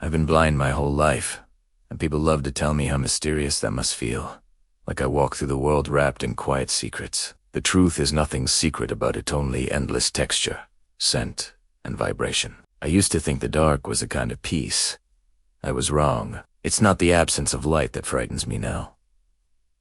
I've been blind my whole life, and people love to tell me how mysterious that must feel. Like I walk through the world wrapped in quiet secrets. The truth is nothing secret about it, only endless texture, scent, and vibration. I used to think the dark was a kind of peace. I was wrong. It's not the absence of light that frightens me now.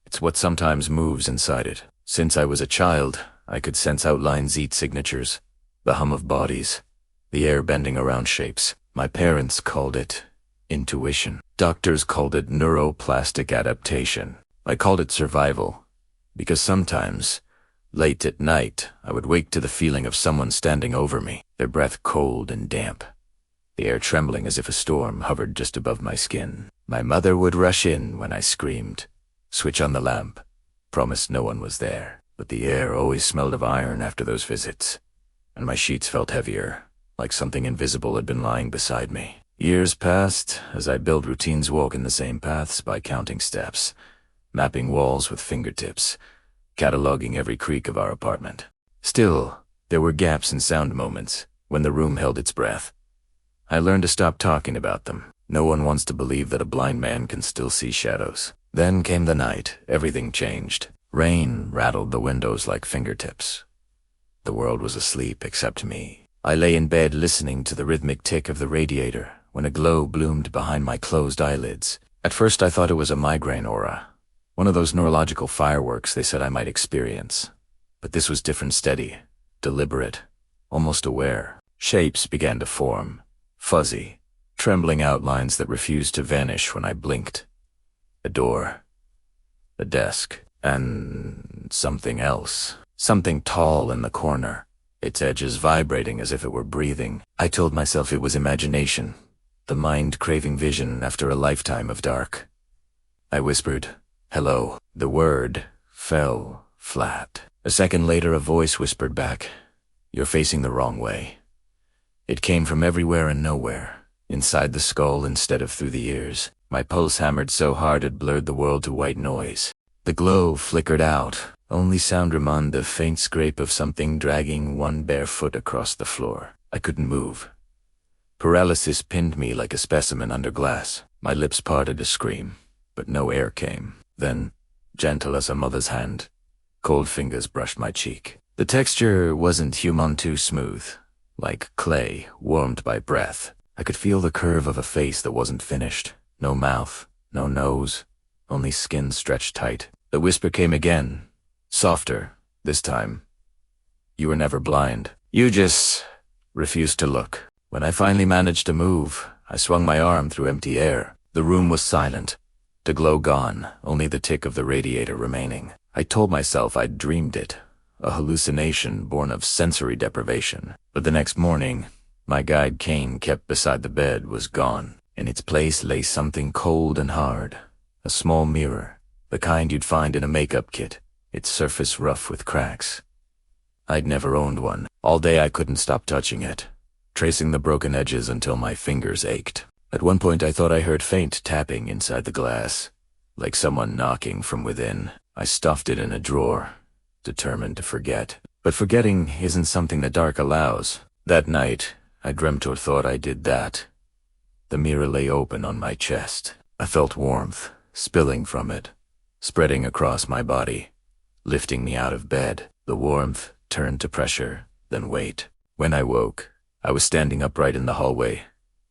It's what sometimes moves inside it. Since I was a child, I could sense outlines, eat signatures, the hum of bodies, the air bending around shapes. My parents called it intuition. Doctors called it neuroplastic adaptation. I called it survival, because sometimes, late at night, I would wake to the feeling of someone standing over me, their breath cold and damp, the air trembling as if a storm hovered just above my skin. My mother would rush in when I screamed, switch on the lamp, promise no one was there. But the air always smelled of iron after those visits, and my sheets felt heavier, like something invisible had been lying beside me. Years passed as I built routines, walking the same paths by counting steps, mapping walls with fingertips, cataloging every creak of our apartment. Still, there were gaps in sound moments, when the room held its breath. I learned to stop talking about them. No one wants to believe that a blind man can still see shadows. Then came the night. Everything changed. Rain rattled the windows like fingertips. The world was asleep except me. I lay in bed listening to the rhythmic tick of the radiator when a glow bloomed behind my closed eyelids. At first I thought it was a migraine aura, one of those neurological fireworks they said I might experience. But this was different, steady, deliberate, almost aware. Shapes began to form, fuzzy, trembling outlines that refused to vanish when I blinked. A door, a desk, and something else. Something tall in the corner, its edges vibrating as if it were breathing. I told myself it was imagination, the mind craving vision after a lifetime of dark. I whispered, "Hello." The word fell flat. A second later, a voice whispered back, "You're facing the wrong way." It came from everywhere and nowhere, inside the skull instead of through the ears. My pulse hammered so hard it blurred the world to white noise. The glow flickered out. Only sound remained the faint scrape of something dragging one bare foot across the floor. I couldn't move. Paralysis pinned me like a specimen under glass. My lips parted to scream, but no air came. Then, gentle as a mother's hand, cold fingers brushed my cheek. The texture wasn't human, too smooth, like clay warmed by breath. I could feel the curve of a face that wasn't finished. No mouth, no nose, only skin stretched tight. The whisper came again, softer, this time. "You were never blind. You just refused to look." When I finally managed to move, I swung my arm through empty air. The room was silent, the glow gone, only the tick of the radiator remaining. I told myself I'd dreamed it, a hallucination born of sensory deprivation. But the next morning, my guide cane kept beside the bed was gone. In its place lay something cold and hard, a small mirror, the kind you'd find in a makeup kit, its surface rough with cracks. I'd never owned one. All day I couldn't stop touching it, tracing the broken edges until my fingers ached. At one point I thought I heard faint tapping inside the glass, like someone knocking from within. I stuffed it in a drawer, determined to forget. But forgetting isn't something the dark allows. That night, I dreamt or thought I did that. The mirror lay open on my chest. I felt warmth spilling from it, spreading across my body, lifting me out of bed. The warmth turned to pressure, then weight. When I woke, I was standing upright in the hallway,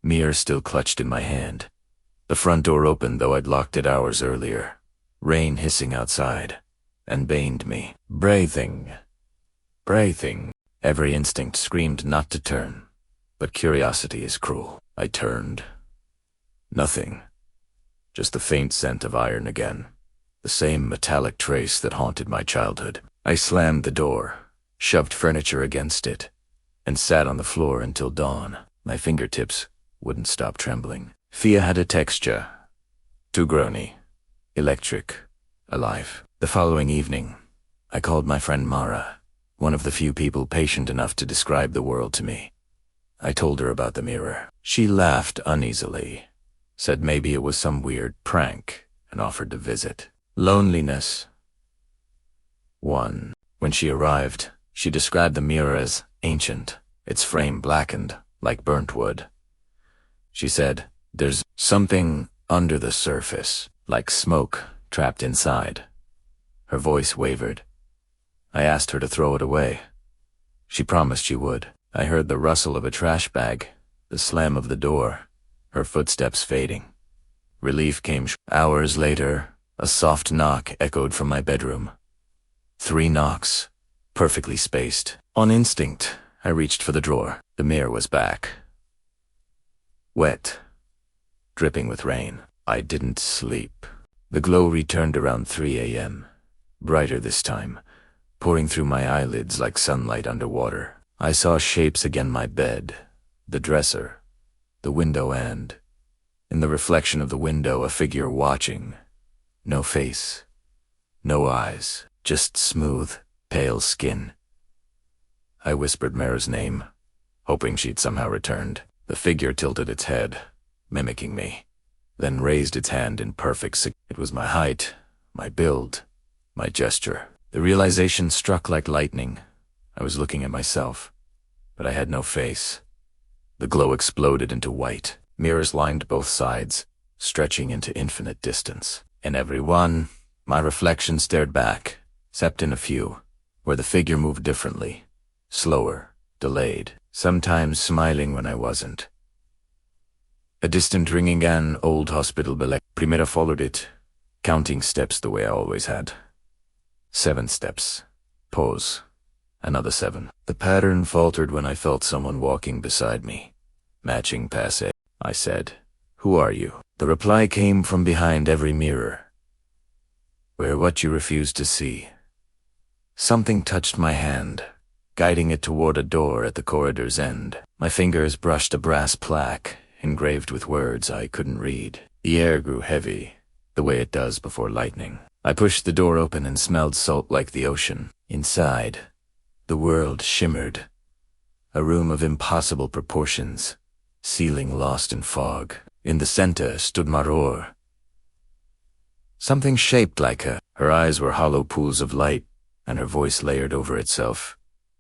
mirror still clutched in my hand. The front door opened, though I'd locked it hours earlier. Rain hissing outside, and baned me. Breathing. Every instinct screamed not to turn, but curiosity is cruel. I turned. Nothing. Just the faint scent of iron again. The same metallic trace that haunted my childhood. I slammed the door, shoved furniture against it, and sat on the floor until dawn. My fingertips wouldn't stop trembling. Fear had a texture. Too groany. Electric. Alive. The following evening, I called my friend Mara, one of the few people patient enough to describe the world to me. I told her about the mirror. She laughed uneasily, said maybe it was some weird prank, and offered to visit. Loneliness. 1. When she arrived, she described the mirror as ancient, its frame blackened, like burnt wood. She said, There's something under the surface, like smoke trapped inside. Her voice wavered. I asked her to throw it away. She promised she would. I heard the rustle of a trash bag, the slam of the door, her footsteps fading. Relief came. Hours later, a soft knock echoed from my bedroom. 3 knocks, perfectly spaced. On instinct, I reached for the drawer. The mirror was back. Wet, dripping with rain. I didn't sleep. The glow returned around 3 a.m., brighter this time, pouring through my eyelids like sunlight underwater. I saw shapes again: my bed, the dresser, the window, and, in the reflection of the window, a figure watching. No face, no eyes, just smooth, pale skin. I whispered Mara's name, hoping she'd somehow returned. The figure tilted its head, mimicking me, then raised its hand in perfect It was my height, my build, my gesture. The realization struck like lightning. I was looking at myself, but I had no face. The glow exploded into white. Mirrors lined both sides, stretching into infinite distance. In every one, my reflection stared back, except in a few, where the figure moved differently, slower, delayed, sometimes smiling when I wasn't. A distant ringing, an old hospital bell. Primera followed it, counting steps the way I always had. 7 steps. Pause. Another 7. The pattern faltered when I felt someone walking beside me. Matching passe. I said, "Who are you?" The reply came from behind every mirror. "We're what you refuse to see." Something touched my hand, guiding it toward a door at the corridor's end. My fingers brushed a brass plaque, engraved with words I couldn't read. The air grew heavy, the way it does before lightning. I pushed the door open and smelled salt like the ocean. Inside, the world shimmered. A room of impossible proportions, ceiling lost in fog. In the center stood Maror. Something shaped like her. Her eyes were hollow pools of light, and her voice layered over itself,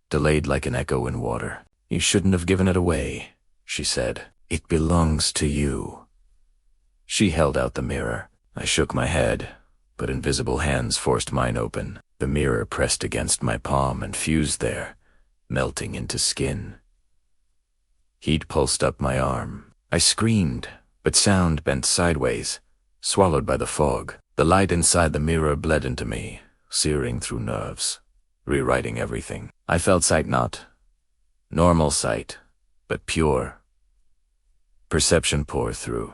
delayed like an echo in water. "You shouldn't have given it away," she said. "It belongs to you." She held out the mirror. I shook my head, but invisible hands forced mine open. The mirror pressed against my palm and fused there, melting into skin. Heat pulsed up my arm. I screamed, but sound bent sideways, swallowed by the fog. The light inside the mirror bled into me, searing through nerves, rewriting everything. I felt sight, not normal sight, but pure. Perception pour through.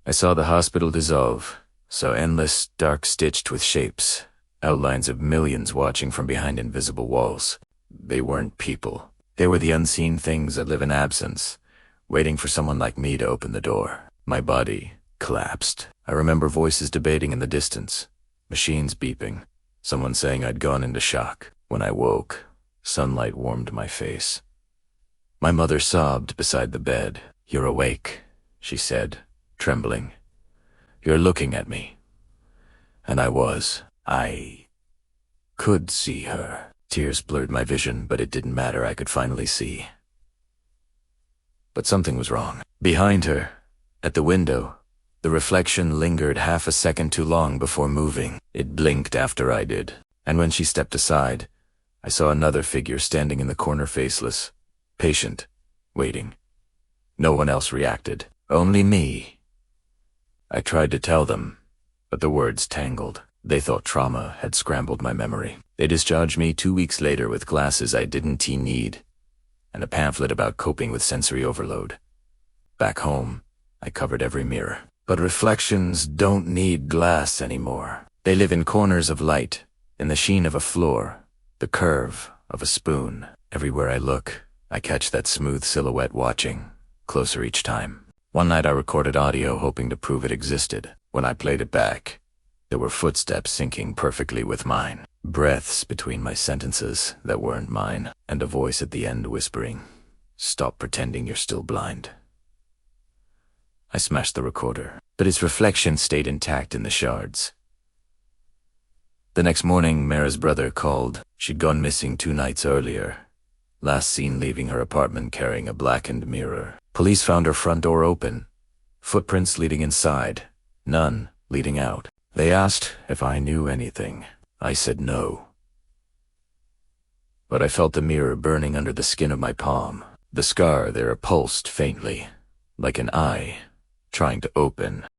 I saw the hospital dissolve, saw endless, dark stitched with shapes, outlines of millions watching from behind invisible walls. They weren't people. They were the unseen things that live in absence, waiting for someone like me to open the door. My body collapsed. I remember voices debating in the distance, machines beeping, someone saying I'd gone into shock. When I woke, sunlight warmed my face. My mother sobbed beside the bed. "You're awake," she said, trembling. "You're looking at me." And I was. I could see her. Tears blurred my vision, but it didn't matter. I could finally see. But something was wrong. Behind her, at the window, the reflection lingered half a second too long before moving. It blinked after I did, and when she stepped aside, I saw another figure standing in the corner, faceless, patient, waiting. No one else reacted. Only me. I tried to tell them, but the words tangled. They thought trauma had scrambled my memory. They discharged me 2 weeks later with glasses I didn't need, and a pamphlet about coping with sensory overload. Back home, I covered every mirror. But reflections don't need glass anymore. They live in corners of light, in the sheen of a floor, the curve of a spoon. Everywhere I look, I catch that smooth silhouette watching, closer each time. One night I recorded audio hoping to prove it existed. When I played it back, there were footsteps syncing perfectly with mine, breaths between my sentences that weren't mine, and a voice at the end whispering, "Stop pretending you're still blind." I smashed the recorder, but its reflection stayed intact in the shards. The next morning, Mara's brother called. She'd gone missing 2 nights earlier, last seen leaving her apartment carrying a blackened mirror. Police found her front door open, Footprints leading inside, none leading out. They asked if I knew anything. I said no. But I felt the mirror burning under the skin of my palm. The scar there pulsed faintly, like an eye trying to open.